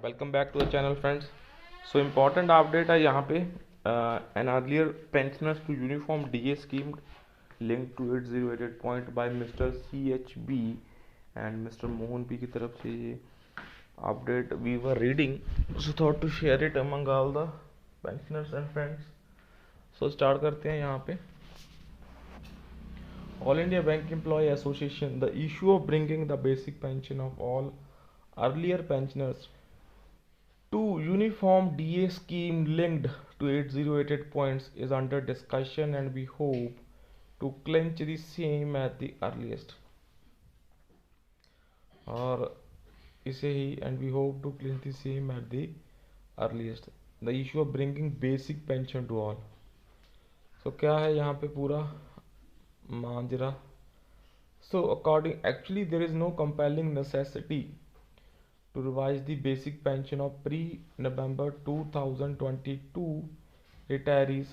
Welcome back to the channel friends. So important update है यहाँ पे। An earlier pensioners to uniform DA scheme link to 8088 point by mister CHB and mister Mohan P की तरफ से ये update we were reading, so thought to share it among all the pensioners and friends. So start करते हैं यहाँ पे। All India bank employ association the issue of bringing the basic pension of all earlier pensioners to uniform DA scheme linked to 8088 points is under discussion and we hope to clinch the same at the earliest. और इसे ही and we hope to clinch the same at the earliest. The issue of bringing basic pension to all. So क्या है यहाँ पे पूरा मांजरा? So actually there is no compelling necessity to revise the basic pension of pre-November 2022 retirees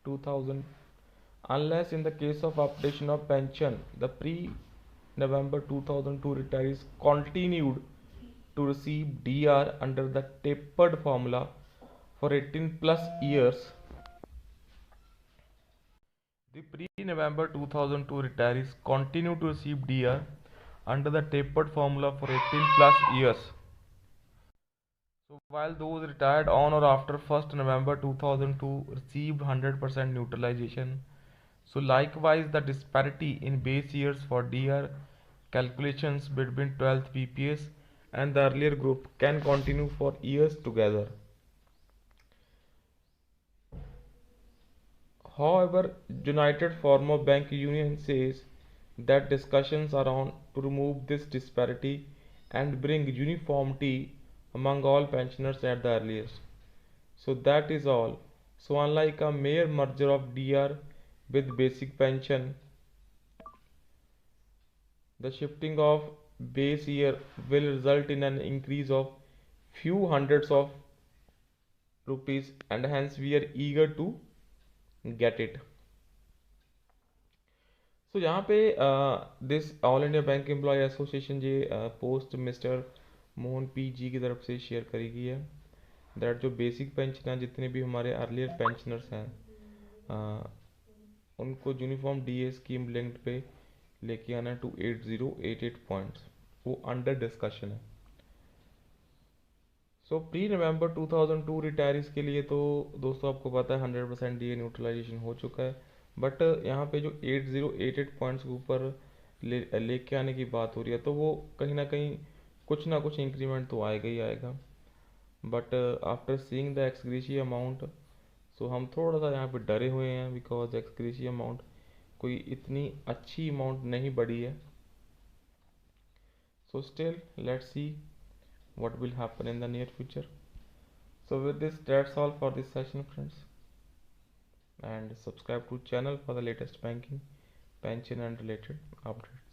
2000 unless in the case of updation of pension the pre-November 2002 retirees continued to receive DR under the tapered formula for 18 plus years. The pre-November 2002 retirees continue to receive DR under the tapered formula for 18 plus years. So while those retired on or after 1st November 2002 received 100% neutralization, so likewise the disparity in base years for DR calculations between 12th PPS and the earlier group can continue for years together. However, United Farmer Bank Union says that discussions are on to remove this disparity and bring uniformity among all pensioners at the earliest. So that is all. So unlike a mere merger of DR with basic pension, the shifting of base year will result in an increase of few hundreds of rupees and hence we are eager to get it. So यहाँ पे this all India bank employ association ये post mister Mohan P ji की तरफ से share करी गई है that जो बेसिक पेंशन है जितने भी हमारे अर्लियर पेंशनर्स हैं उनको यूनिफॉर्म डीए स्कीम लिंक्ड पे लेके आना टू 8088 पॉइंट्स, वो अंडर डिस्कशन है। सो प्री नवंबर 2002 रिटायरीज के लिए तो दोस्तों आपको पता है 100% डीए न्यूट्रलाइजेशन हो चुका है, बट यहाँ पे जो 8088 पॉइंट्स के ऊपर लेके आने की बात हो रही है तो वो कहीं ना कुछ इंक्रीमेंट तो आएगा ही आएगा। But after seeing the ex gratia amount, so हम थोड़ा सा यहाँ पे डरे हुए हैं बिकॉज एक्सग्रेशिय अमाउंट कोई इतनी अच्छी अमाउंट नहीं बढ़ी है। So still let's see what will happen in the near future. So with this, that's all for this session friends, and subscribe to channel for the latest banking, pension and related updates.